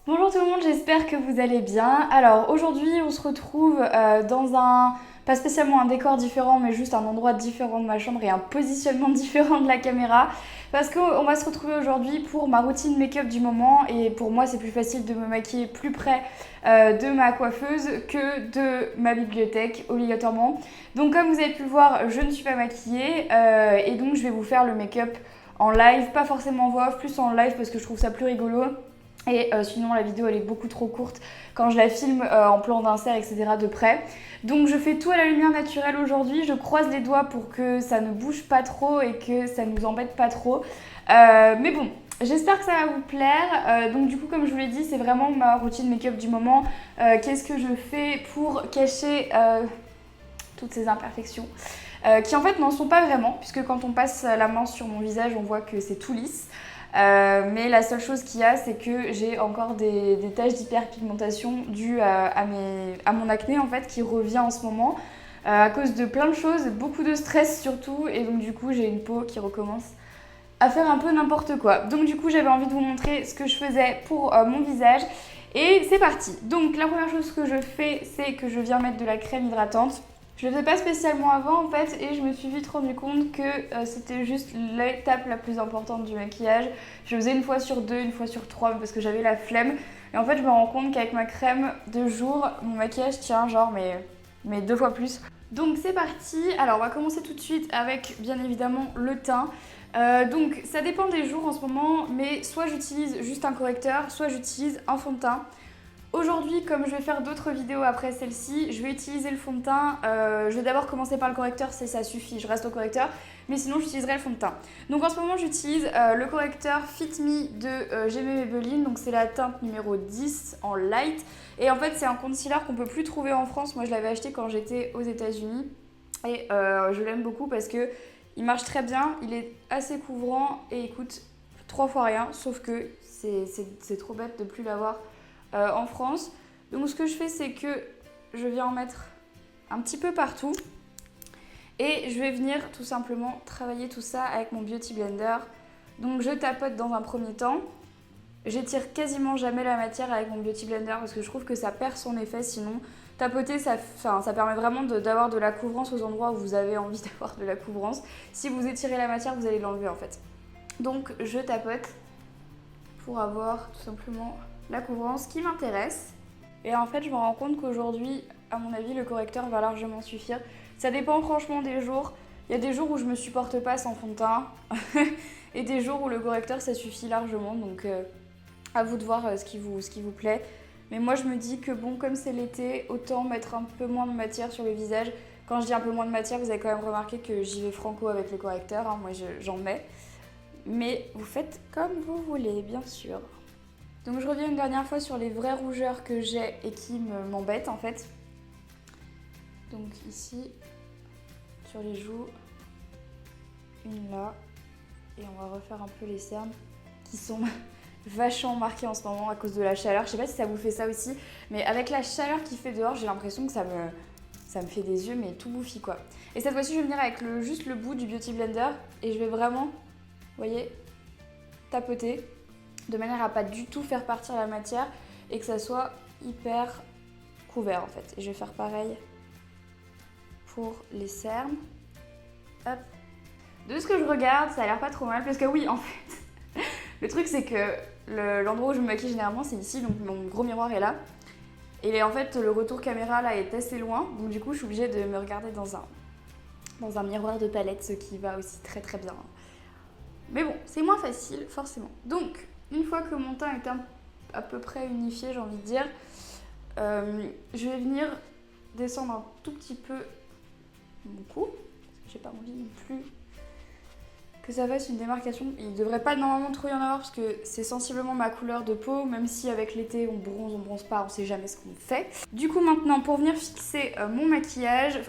Bonjour tout le monde, j'espère que vous allez bien. Alors aujourd'hui on se retrouve dans pas spécialement un décor différent, mais juste un endroit différent de ma chambre et un positionnement différent de la caméra. Parce qu'on va se retrouver aujourd'hui pour ma routine make-up du moment. Et pour moi c'est plus facile de me maquiller plus près de ma coiffeuse que de ma bibliothèque obligatoirement. Donc comme vous avez pu le voir, je ne suis pas maquillée et donc je vais vous faire le make-up en live, pas forcément en voix off, plus en live parce que je trouve ça plus rigolo. Et sinon la vidéo elle est beaucoup trop courte quand je la filme en plan d'insert etc de près. Donc je fais tout à la lumière naturelle aujourd'hui, je croise les doigts pour que ça ne bouge pas trop et que ça nous embête pas trop. Mais bon, j'espère que ça va vous plaire. Donc du coup comme je vous l'ai dit, c'est vraiment ma routine make-up du moment. Qu'est-ce que je fais pour cacher toutes ces imperfections qui en fait n'en sont pas vraiment, puisque quand on passe la main sur mon visage on voit que c'est tout lisse. Mais la seule chose qu'il y a, c'est que j'ai encore des taches d'hyperpigmentation dues à mon acné en fait, qui revient en ce moment à cause de plein de choses, beaucoup de stress surtout, et donc du coup j'ai une peau qui recommence à faire un peu n'importe quoi. Donc du coup j'avais envie de vous montrer ce que je faisais pour mon visage, et c'est parti. Donc la première chose que je fais, c'est que je viens mettre de la crème hydratante. Je ne le faisais pas spécialement avant en fait, et je me suis vite rendu compte que c'était juste l'étape la plus importante du maquillage. Je le faisais une fois sur deux, une fois sur trois parce que j'avais la flemme. Et en fait je me rends compte qu'avec ma crème de jour, mon maquillage tient genre mais deux fois plus. Donc c'est parti. Alors on va commencer tout de suite avec bien évidemment le teint. Donc ça dépend des jours en ce moment, mais soit j'utilise juste un correcteur, soit j'utilise un fond de teint. Aujourd'hui, comme je vais faire d'autres vidéos après celle-ci, je vais utiliser le fond de teint. Je vais d'abord commencer par le correcteur, si ça suffit, je reste au correcteur. Mais sinon, j'utiliserai le fond de teint. Donc en ce moment, j'utilise le correcteur Fit Me de GM Maybelline. Donc c'est la teinte numéro 10 en light. Et en fait, c'est un concealer qu'on peut plus trouver en France. Moi, je l'avais acheté quand j'étais aux États-Unis. Et je l'aime beaucoup parce que il marche très bien, il est assez couvrant et il coûte 3 fois rien. Sauf que c'est trop bête de plus l'avoir en France. Donc ce que je fais, c'est que je viens en mettre un petit peu partout et je vais venir tout simplement travailler tout ça avec mon Beauty Blender. Donc je tapote dans un premier temps. J'étire quasiment jamais la matière avec mon Beauty Blender parce que je trouve que ça perd son effet sinon. Tapoter, ça permet vraiment d'avoir de la couvrance aux endroits où vous avez envie d'avoir de la couvrance. Si vous étirez la matière, vous allez l'enlever en fait. Donc je tapote pour avoir tout simplement la couvrance qui m'intéresse. Et en fait, je me rends compte qu'aujourd'hui, à mon avis, le correcteur va largement suffire. Ça dépend franchement des jours. Il y a des jours où je me supporte pas sans fond de teint et des jours où le correcteur ça suffit largement. Donc à vous de voir ce qui vous plaît. Mais moi, je me dis que bon, comme c'est l'été, autant mettre un peu moins de matière sur le visage. Quand je dis un peu moins de matière, vous avez quand même remarqué que j'y vais franco avec le correcteur. Hein. Moi, j'en mets. Mais vous faites comme vous voulez, bien sûr. Donc je reviens une dernière fois sur les vraies rougeurs que j'ai et qui m'embêtent en fait. Donc ici, sur les joues, une là. Et on va refaire un peu les cernes qui sont vachement marquées en ce moment à cause de la chaleur. Je sais pas si ça vous fait ça aussi, mais avec la chaleur qu'il fait dehors, j'ai l'impression que ça me fait des yeux mais tout bouffi quoi. Et cette fois-ci, je vais venir avec juste le bout du Beauty Blender et je vais vraiment, vous voyez, tapoter de manière à pas du tout faire partir la matière et que ça soit hyper couvert en fait. Et je vais faire pareil pour les cernes. Hop. De ce que je regarde, ça a l'air pas trop mal parce que oui, en fait, le truc c'est que l'endroit où je me maquille généralement c'est ici, donc mon gros miroir est là. Et en fait, le retour caméra là est assez loin, donc du coup je suis obligée de me regarder dans un miroir de palette, ce qui va aussi très très bien. Mais bon, c'est moins facile forcément. Donc, une fois que mon teint est à peu près unifié, j'ai envie de dire, je vais venir descendre un tout petit peu mon cou, parce que j'ai pas envie non plus que ça fasse une démarcation. Il ne devrait pas normalement trop y en avoir parce que c'est sensiblement ma couleur de peau, même si avec l'été on bronze pas, on sait jamais ce qu'on fait. Du coup maintenant, pour venir fixer mon maquillage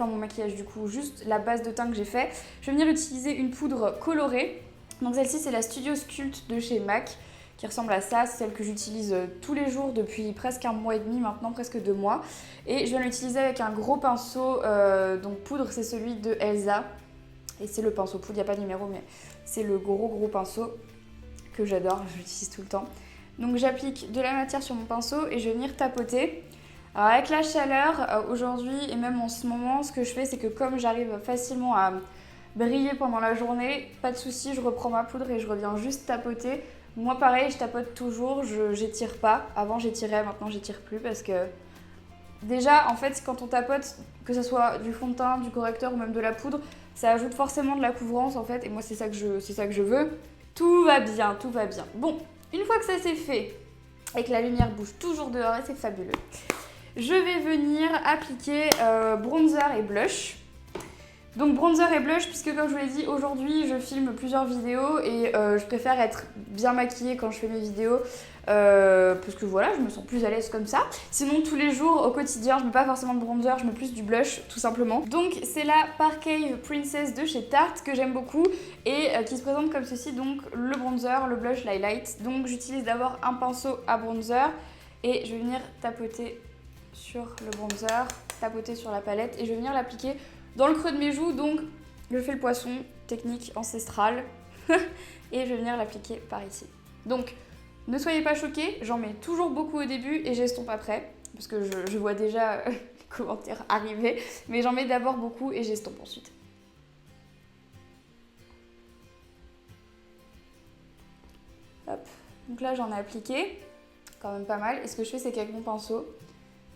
du coup, juste la base de teint que j'ai fait, je vais venir utiliser une poudre colorée. Donc celle-ci c'est la Studio Sculpt de chez MAC qui ressemble à ça, c'est celle que j'utilise tous les jours depuis presque un mois et demi maintenant, presque 2 mois. Et je viens l'utiliser avec un gros pinceau, donc poudre c'est celui de Elsa. Et c'est le pinceau poudre, il n'y a pas de numéro mais c'est le gros pinceau que j'adore, je l'utilise tout le temps. Donc j'applique de la matière sur mon pinceau et je vais venir tapoter. Alors avec la chaleur, aujourd'hui et même en ce moment, ce que je fais, c'est que comme j'arrive facilement à briller pendant la journée, pas de souci, je reprends ma poudre et je reviens juste tapoter. Moi pareil, je tapote toujours, j'étire pas. Avant j'étirais, maintenant j'étire plus parce que déjà en fait quand on tapote, que ce soit du fond de teint, du correcteur ou même de la poudre, ça ajoute forcément de la couvrance en fait et moi c'est ça que je veux. Tout va bien, tout va bien. Bon, une fois que ça c'est fait et que la lumière bouge toujours dehors et c'est fabuleux, je vais venir appliquer bronzer et blush. Donc bronzer et blush, puisque comme je vous l'ai dit, aujourd'hui je filme plusieurs vidéos et je préfère être bien maquillée quand je fais mes vidéos parce que voilà, je me sens plus à l'aise comme ça. Sinon tous les jours au quotidien, je mets pas forcément de bronzer, je mets plus du blush tout simplement. Donc c'est la Parquet Princess de chez Tarte que j'aime beaucoup et qui se présente comme ceci, donc le bronzer, le blush, l'highlight. Donc j'utilise d'abord un pinceau à bronzer et je vais venir tapoter sur le bronzer, tapoter sur la palette et je vais venir l'appliquer dans le creux de mes joues. Donc je fais le poisson, technique ancestrale et je vais venir l'appliquer par ici. Donc ne soyez pas choqués, j'en mets toujours beaucoup au début et j'estompe après parce que je vois déjà les commentaires arriver, mais j'en mets d'abord beaucoup et j'estompe ensuite. Hop. Donc là j'en ai appliqué quand même pas mal et ce que je fais c'est qu'avec mon pinceau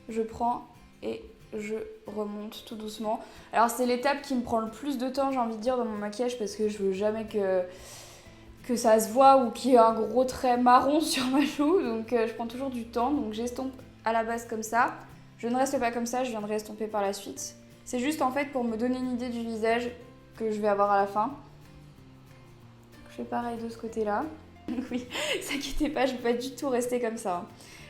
je prends et je remonte tout doucement. Alors c'est l'étape qui me prend le plus de temps, j'ai envie de dire, dans mon maquillage parce que je veux jamais que ça se voit ou qu'il y ait un gros trait marron sur ma joue. Donc je prends toujours du temps, donc j'estompe à la base comme ça. Je ne reste pas comme ça, je viendrai estomper par la suite. C'est juste en fait pour me donner une idée du visage que je vais avoir à la fin. Je fais pareil de ce côté-là. Oui, ne vous inquiétez pas, je ne vais pas du tout rester comme ça.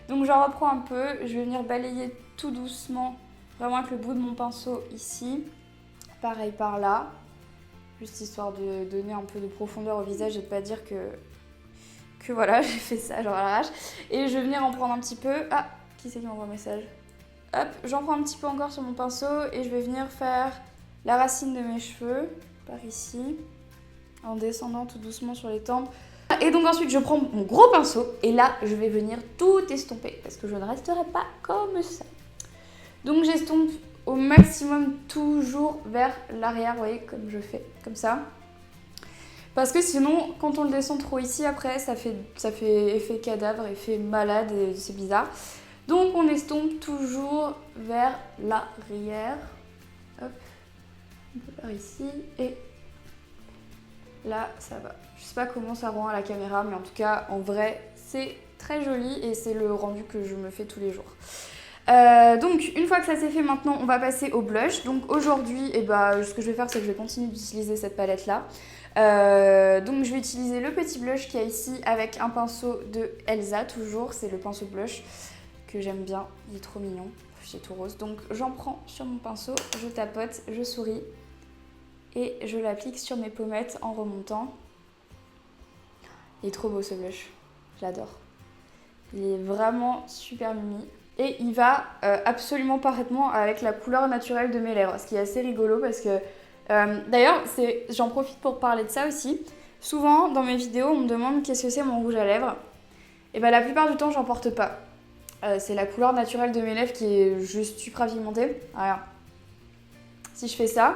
Donc j'en reprends un peu, je vais venir balayer tout doucement, vraiment avec le bout de mon pinceau ici. Pareil par là, juste histoire de donner un peu de profondeur au visage et de pas dire que voilà, j'ai fait ça genre à l'arrache. Et je vais venir en prendre un petit peu. Ah, qui c'est qui m'envoie un message? Hop, j'en prends un petit peu encore sur mon pinceau et je vais venir faire la racine de mes cheveux, par ici, en descendant tout doucement sur les tempes. Et donc ensuite je prends mon gros pinceau et là je vais venir tout estomper parce que je ne resterai pas comme ça. Donc j'estompe au maximum toujours vers l'arrière, vous voyez, comme je fais, comme ça. Parce que sinon quand on le descend trop ici après ça fait effet cadavre, effet malade et c'est bizarre. Donc on estompe toujours vers l'arrière. Hop, un peu par ici et là ça va. Je sais pas comment ça rend à la caméra, mais en tout cas, en vrai, c'est très joli et c'est le rendu que je me fais tous les jours. Donc, une fois que ça c'est fait, maintenant, on va passer au blush. Donc aujourd'hui, ce que je vais faire, c'est que je vais continuer d'utiliser cette palette-là. Donc, je vais utiliser le petit blush qu'il y a ici avec un pinceau de Elsa, toujours. C'est le pinceau blush que j'aime bien, il est trop mignon. C'est tout rose. Donc, j'en prends sur mon pinceau, je tapote, je souris et je l'applique sur mes pommettes en remontant. Il est trop beau ce blush, j'adore. Il est vraiment super mimi. Et il va absolument parfaitement avec la couleur naturelle de mes lèvres. Ce qui est assez rigolo parce que... d'ailleurs, j'en profite pour parler de ça aussi. Souvent, dans mes vidéos, on me demande qu'est-ce que c'est mon rouge à lèvres. Et la plupart du temps, j'en porte pas. C'est la couleur naturelle de mes lèvres qui est juste suprapigmentée. Voilà. Si je fais ça,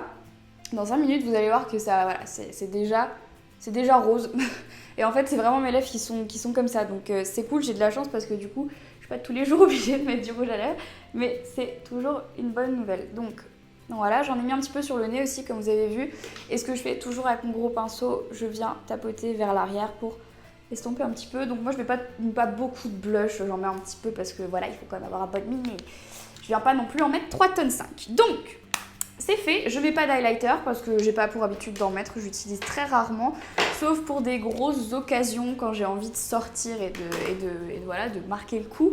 dans 5 minutes, vous allez voir que ça, voilà, c'est déjà rose. Et en fait, c'est vraiment mes lèvres qui sont comme ça. Donc c'est cool, j'ai de la chance parce que du coup, je suis pas tous les jours obligée de mettre du rouge à lèvres. Mais c'est toujours une bonne nouvelle. Donc voilà, j'en ai mis un petit peu sur le nez aussi, comme vous avez vu. Et ce que je fais toujours avec mon gros pinceau, je viens tapoter vers l'arrière pour estomper un petit peu. Donc moi, je mets pas beaucoup de blush, j'en mets un petit peu parce que voilà, il faut quand même avoir un bon mine. Mais je viens pas non plus en mettre 3,5 tonnes. Donc... c'est fait, je mets pas d'highlighter parce que j'ai pas pour habitude d'en mettre, j'utilise très rarement, sauf pour des grosses occasions quand j'ai envie de sortir et de marquer le coup.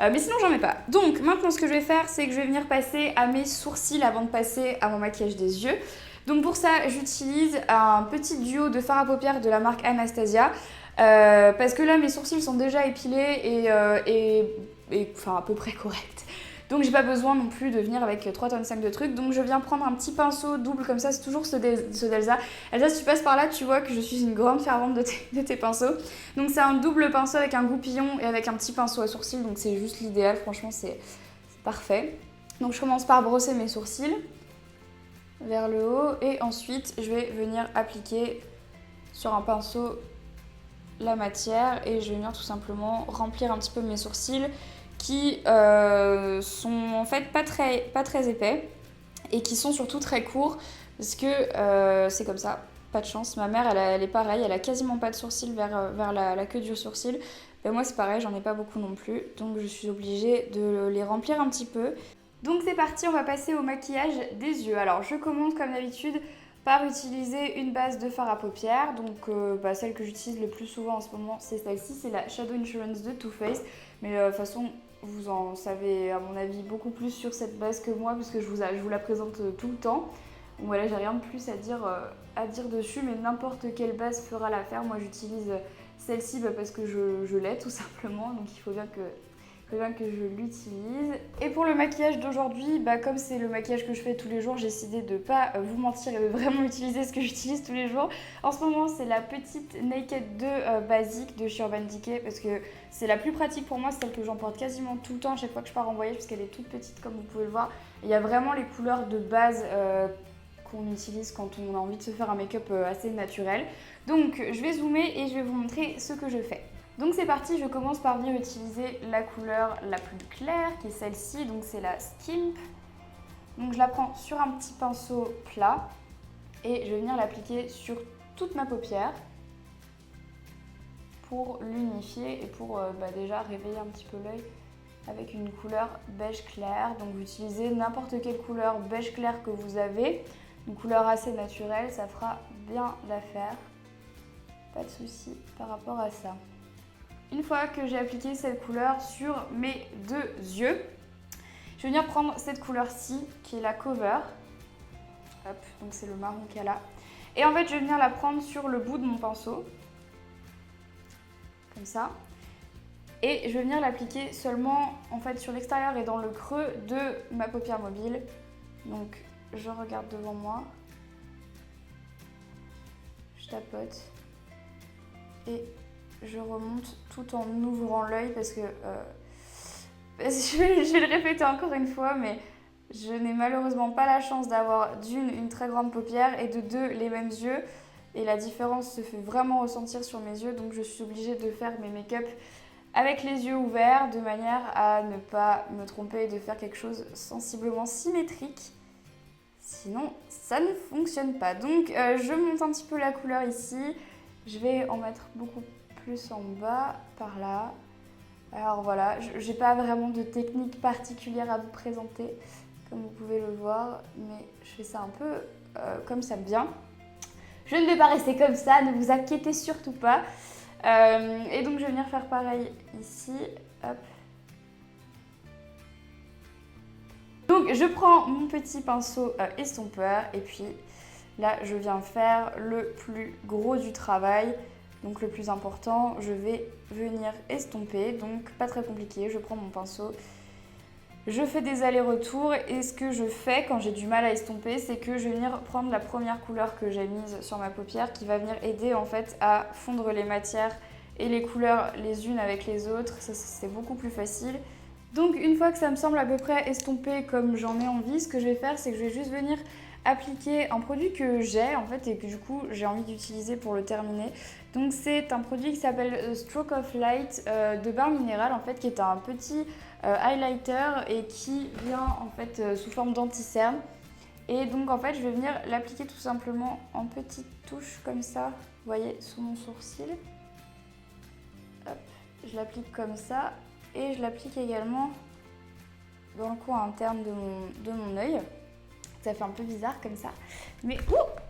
Mais sinon j'en mets pas. Donc maintenant ce que je vais faire, c'est que je vais venir passer à mes sourcils avant de passer à mon maquillage des yeux. Donc pour ça, j'utilise un petit duo de fard à paupières de la marque Anastasia. Parce que là mes sourcils sont déjà épilés et enfin à peu près corrects. Donc j'ai pas besoin non plus de venir avec 3,5 tonnes de trucs. Donc je viens prendre un petit pinceau double comme ça, c'est toujours ceux d'Elsa. Elsa, si tu passes par là, tu vois que je suis une grande fervente de tes pinceaux. Donc c'est un double pinceau avec un goupillon et avec un petit pinceau à sourcils, donc c'est juste l'idéal, franchement c'est parfait. Donc je commence par brosser mes sourcils vers le haut et ensuite je vais venir appliquer sur un pinceau la matière et je vais venir tout simplement remplir un petit peu mes sourcils qui sont en fait pas très épais et qui sont surtout très courts parce que c'est comme ça, pas de chance. Ma mère elle est pareille, elle a quasiment pas de sourcils vers la queue du sourcil. Ben moi c'est pareil, j'en ai pas beaucoup non plus, donc je suis obligée de les remplir un petit peu. Donc c'est parti, on va passer au maquillage des yeux. Alors je commence comme d'habitude par utiliser une base de fard à paupières. Donc celle que j'utilise le plus souvent en ce moment c'est celle-ci, c'est la Shadow Insurance de Too Faced. Mais de toute façon vous en savez à mon avis beaucoup plus sur cette base que moi parce que je vous la présente tout le temps. Donc voilà, j'ai rien de plus à dire dessus, mais n'importe quelle base fera l'affaire. Moi j'utilise celle-ci parce que je l'ai tout simplement, donc il faut bien que je l'utilise. Et pour le maquillage d'aujourd'hui, comme c'est le maquillage que je fais tous les jours, j'ai décidé de pas vous mentir et de vraiment utiliser ce que j'utilise tous les jours. En ce moment, c'est la petite Naked 2 basique de chez Urban Decay parce que c'est la plus pratique pour moi, c'est celle que j'emporte quasiment tout le temps à chaque fois que je pars en voyage parce qu'elle est toute petite comme vous pouvez le voir. Et il y a vraiment les couleurs de base qu'on utilise quand on a envie de se faire un make-up assez naturel. Donc je vais zoomer et je vais vous montrer ce que je fais. Donc c'est parti, je commence par venir utiliser la couleur la plus claire qui est celle-ci, donc c'est la Skimp. Donc je la prends sur un petit pinceau plat et je vais venir l'appliquer sur toute ma paupière pour l'unifier et pour déjà réveiller un petit peu l'œil avec une couleur beige clair. Donc vous utilisez n'importe quelle couleur beige clair que vous avez, une couleur assez naturelle, ça fera bien l'affaire. Pas de souci par rapport à ça. Une fois que j'ai appliqué cette couleur sur mes deux yeux, je vais venir prendre cette couleur-ci qui est la Cover. Hop, donc c'est le marron qu'il y a là. Et en fait, je vais venir la prendre sur le bout de mon pinceau. Comme ça. Et je vais venir l'appliquer seulement en fait sur l'extérieur et dans le creux de ma paupière mobile. Donc je regarde devant moi. Je tapote. Et je remonte tout en ouvrant l'œil parce que je vais le répéter encore une fois, mais je n'ai malheureusement pas la chance d'avoir d'une une très grande paupière et de deux les mêmes yeux. Et la différence se fait vraiment ressentir sur mes yeux, donc je suis obligée de faire mes make-up avec les yeux ouverts de manière à ne pas me tromper et de faire quelque chose sensiblement symétrique. Sinon, ça ne fonctionne pas. Donc je monte un petit peu la couleur ici. Je vais en mettre beaucoup plus en bas, par là. Alors voilà, j'ai pas vraiment de technique particulière à vous présenter, comme vous pouvez le voir, mais je fais ça un peu comme ça me vient. Je ne vais pas rester comme ça, ne vous inquiétez surtout pas. Et donc je vais venir faire pareil ici, hop. Donc je prends mon petit pinceau estompeur et puis là je viens faire le plus gros du travail. Donc le plus important, je vais venir estomper, donc pas très compliqué, je prends mon pinceau, je fais des allers-retours et ce que je fais quand j'ai du mal à estomper, c'est que je vais venir prendre la première couleur que j'ai mise sur ma paupière qui va venir aider en fait à fondre les matières et les couleurs les unes avec les autres, ça c'est beaucoup plus facile. Donc une fois que ça me semble à peu près estompé comme j'en ai envie, ce que je vais faire c'est que je vais juste venir appliquer un produit que j'ai en fait et que du coup j'ai envie d'utiliser pour le terminer. Donc c'est un produit qui s'appelle Stroke of Light de Bain Minéral en fait, qui est un petit highlighter et qui vient en fait sous forme d'anti-cerne. Et donc en fait je vais venir l'appliquer tout simplement en petites touches comme ça, vous voyez, sous mon sourcil. Hop, je l'applique comme ça et je l'applique également dans le coin interne de mon œil. Ça fait un peu bizarre comme ça, mais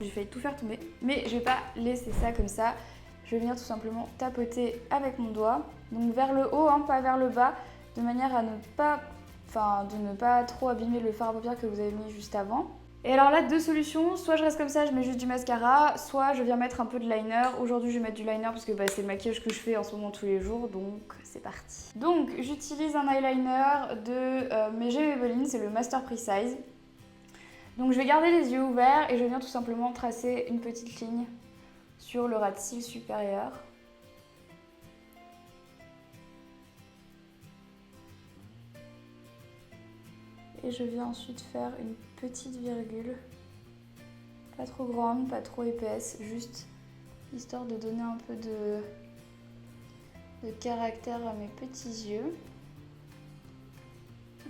j'ai failli tout faire tomber. Mais je vais pas laisser ça comme ça. Je vais venir tout simplement tapoter avec mon doigt, donc vers le haut, hein, pas vers le bas, de manière à ne pas trop abîmer le fard à paupières que vous avez mis juste avant. Et alors là, 2 solutions, soit je reste comme ça, je mets juste du mascara, soit je viens mettre un peu de liner. Aujourd'hui, je vais mettre du liner parce que c'est le maquillage que je fais en ce moment tous les jours, donc c'est parti. Donc, j'utilise un eyeliner de Meiji Maybelline, c'est le Master Precise. Donc, je vais garder les yeux ouverts et je viens tout simplement tracer une petite ligne sur le ras de cils supérieur. Et je viens ensuite faire une petite virgule, pas trop grande, pas trop épaisse, juste histoire de donner un peu de caractère à mes petits yeux.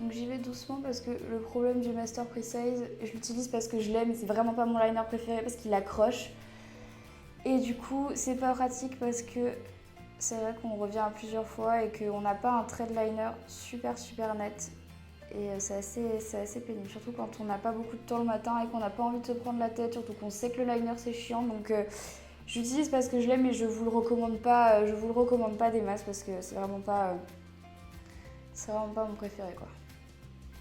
Donc j'y vais doucement parce que le problème du Master Precise, je l'utilise parce que je l'aime, mais c'est vraiment pas mon liner préféré parce qu'il accroche. Et du coup, c'est pas pratique parce que c'est vrai qu'on revient à plusieurs fois et qu'on n'a pas un trait de liner super net. Et c'est assez pénible, surtout quand on n'a pas beaucoup de temps le matin et qu'on n'a pas envie de se prendre la tête, surtout qu'on sait que le liner c'est chiant. Donc j'utilise parce que je l'aime, mais je vous le recommande pas des masses parce que c'est vraiment pas mon préféré quoi.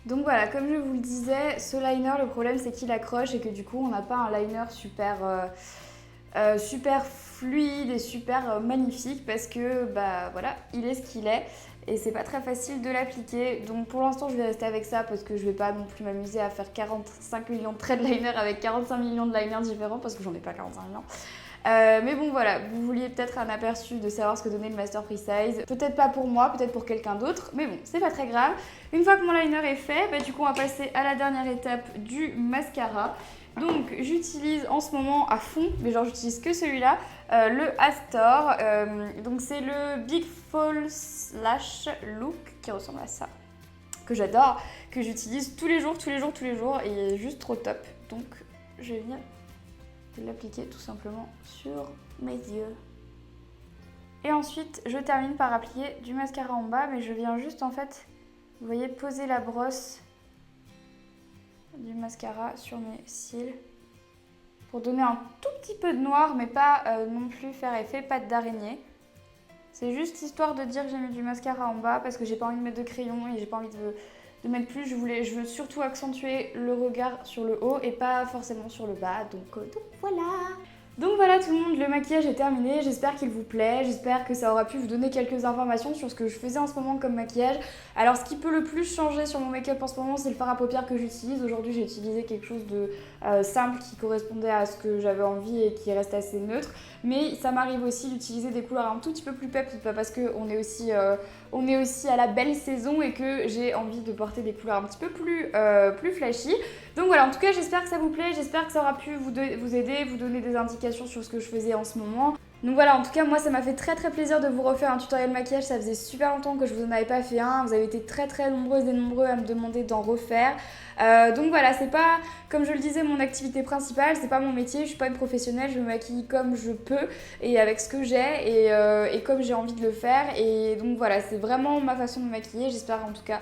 Donc voilà, comme je vous le disais, ce liner, le problème c'est qu'il accroche et que du coup on n'a pas un liner super fluide et super magnifique parce que voilà, il est ce qu'il est et c'est pas très facile de l'appliquer. Donc pour l'instant je vais rester avec ça parce que je vais pas non plus m'amuser à faire 45 millions de traits de liner avec 45 millions de liners différents parce que j'en ai pas 45 millions. Mais bon voilà, vous vouliez peut-être un aperçu de savoir ce que donnait le Master Precise. Peut-être pas pour moi, peut-être pour quelqu'un d'autre, mais bon, c'est pas très grave. Une fois que mon liner est fait, du coup on va passer à la dernière étape du mascara. Donc j'utilise en ce moment à fond, mais genre j'utilise que celui-là, le Astor. Donc c'est le Big False Lash Look qui ressemble à ça, que j'adore, que j'utilise tous les jours et il est juste trop top. Donc je viens de l'appliquer tout simplement sur mes yeux. Et ensuite je termine par appliquer du mascara en bas, mais je viens juste en fait, vous voyez, poser la brosse du mascara sur mes cils pour donner un tout petit peu de noir, mais pas non plus faire effet pâte d'araignée. C'est juste histoire de dire que j'ai mis du mascara en bas parce que j'ai pas envie de mettre de crayon et j'ai pas envie de mettre plus. Je veux surtout accentuer le regard sur le haut et pas forcément sur le bas. Donc voilà. Donc voilà tout le monde, le maquillage est terminé, j'espère qu'il vous plaît, j'espère que ça aura pu vous donner quelques informations sur ce que je faisais en ce moment comme maquillage. Alors ce qui peut le plus changer sur mon make-up en ce moment, c'est le fard à paupières que j'utilise. Aujourd'hui j'ai utilisé quelque chose de simple qui correspondait à ce que j'avais envie et qui reste assez neutre. Mais ça m'arrive aussi d'utiliser des couleurs un tout petit peu plus pep parce qu'on est aussi à la belle saison et que j'ai envie de porter des couleurs un petit peu plus flashy. Donc voilà, en tout cas j'espère que ça vous plaît, j'espère que ça aura pu vous aider, vous donner des indications sur ce que je faisais en ce moment. Donc voilà, en tout cas moi ça m'a fait très plaisir de vous refaire un tutoriel maquillage, ça faisait super longtemps que je vous en avais pas fait un, vous avez été très nombreuses et nombreux à me demander d'en refaire. Donc voilà, c'est pas, comme je le disais, mon activité principale, c'est pas mon métier, je suis pas une professionnelle, je me maquille comme je peux et avec ce que j'ai et comme j'ai envie de le faire. Et donc voilà, c'est vraiment ma façon de me maquiller, j'espère en tout cas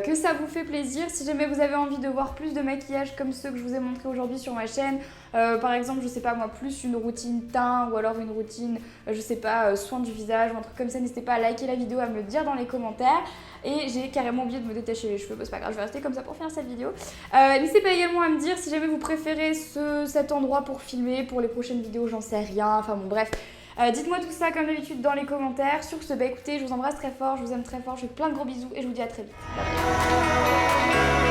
que ça vous fait plaisir. Si jamais vous avez envie de voir plus de maquillage comme ceux que je vous ai montré aujourd'hui sur ma chaîne, par exemple, je sais pas moi, plus une routine teint ou alors une routine, je sais pas, soin du visage ou un truc comme ça, n'hésitez pas à liker la vidéo, à me le dire dans les commentaires. Et j'ai carrément oublié de me détacher les cheveux, c'est pas grave, je vais rester comme ça pour finir cette vidéo. N'hésitez pas également à me dire si jamais vous préférez cet endroit pour filmer, pour les prochaines vidéos, j'en sais rien, enfin bon bref. Dites-moi tout ça comme d'habitude dans les commentaires. Sur ce, écoutez, je vous embrasse très fort, je vous aime très fort, je vous fais plein de gros bisous et je vous dis à très vite. Bye bye.